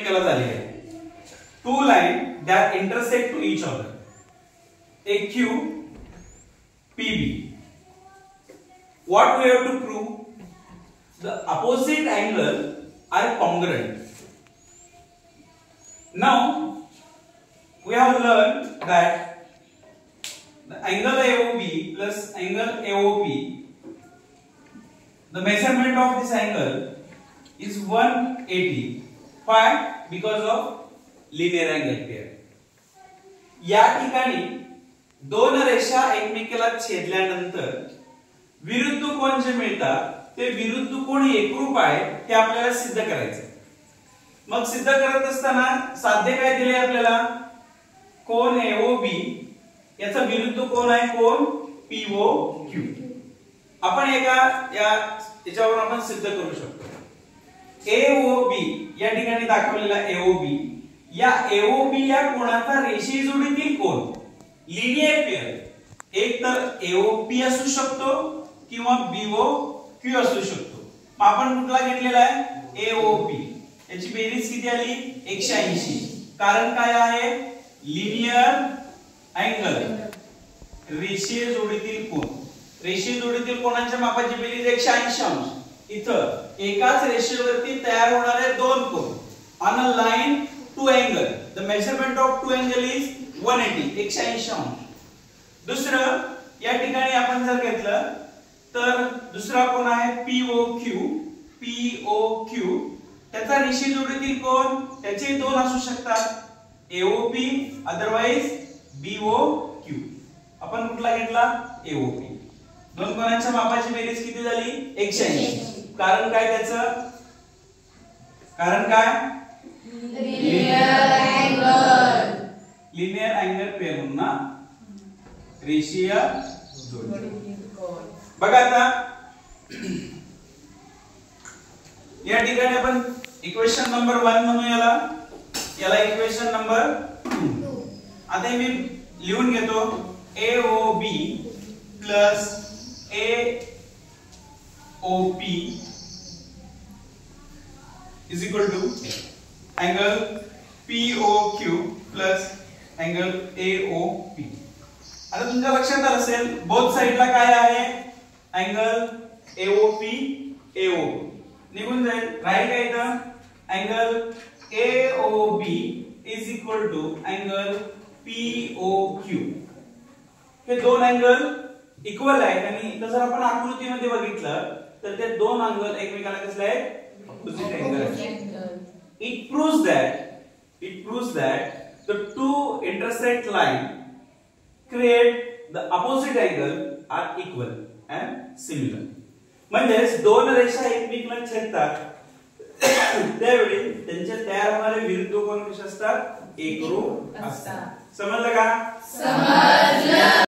केला झालेला आहे. Two lines that intersect to each other. AQ, PB. What we have to prove? The opposite angle are congruent. Now we have learned that the angle AOB plus angle AOP, the measurement of this angle is 180. Why? Because of linear angle pair. या ठिकाणी दोन रेषा एकमेकाला छेदल्यानंतर विरुद्ध कोन जे मिळतात ते विरुद्ध कोन एकरूप आहे हे आपल्याला सिद्ध करायचं. मग सिद्ध करत असताना साध्य काय दिले आपल्याला? कोन AOB याचा विरुद्ध कोन आहे कोन POQ. आपण याच्यावरून आपण सिद्ध करू शकतो. AOB या ठिकाणी दाखवलेला AOB या AOB या कोणाचा रेषीय जोडीतील कोन लिनियर पेअर एक तर AOP असू शकतो किंवा BOQ असू शकतो. मग आपण कुठला घेतलेला आहे AOP. याची बेरीज किती आली 180. कारण काय आहे? लिनियर अँगल रेषीय जोडीतील कोन. रेषीय जोडीतील कोनांच्या मापाची बेरीज 180 अंश. इथं एकाच रेषेवरती तयार होणारे दोन कोन on a line two angle. The measurement of two angle is 180 180 अंश. दुसरं या ठिकाणी आपण जर घेतलं तर दुसरा कोन आहे POQ. त्याचा रेषीय जोडीतील कोन त्याचे दोन असू शकतात AOP अदरवाइज BOQ. आपण कुठला घेतला AOP. दोन कोनांच्या मापाची बेरीज किती झाली 180. कारण काय त्याचं? कारण काय? लिनियर अँगल पेअर म्हणून ना रेषीय जोडी. बघा आता या ठिकाणी आपण इक्वेशन नंबर 1 म्हणू याला इक्वेशन नंबर 2. आता मी लिहून घेतो AOB plus AOP is equal to angle POQ plus angle AOP. आता तुमच्या लक्षात आलं असेल बोथ साइडला काय आहे अँगल AOP निघून जाईल. राहील काय इथं angle AOB is equal to angle POQ. हे दोन अँगल इक्वल आहेत आणि जर आपण आकृतीमध्ये बघितलं तर ते दोन अँगल एकमेकाला कसले आहेत ऑपोजिट अँगल आहेत. It proves that the two intersect line create the opposite angle are equal and similar. म्हणजे दोन रेषा एकमेकाला छेदतात त्यावेळी त्यांच्या तयार होणारे विरुद्ध कोन कसे असतात एकरूप असतात. समजलं का? समजलं.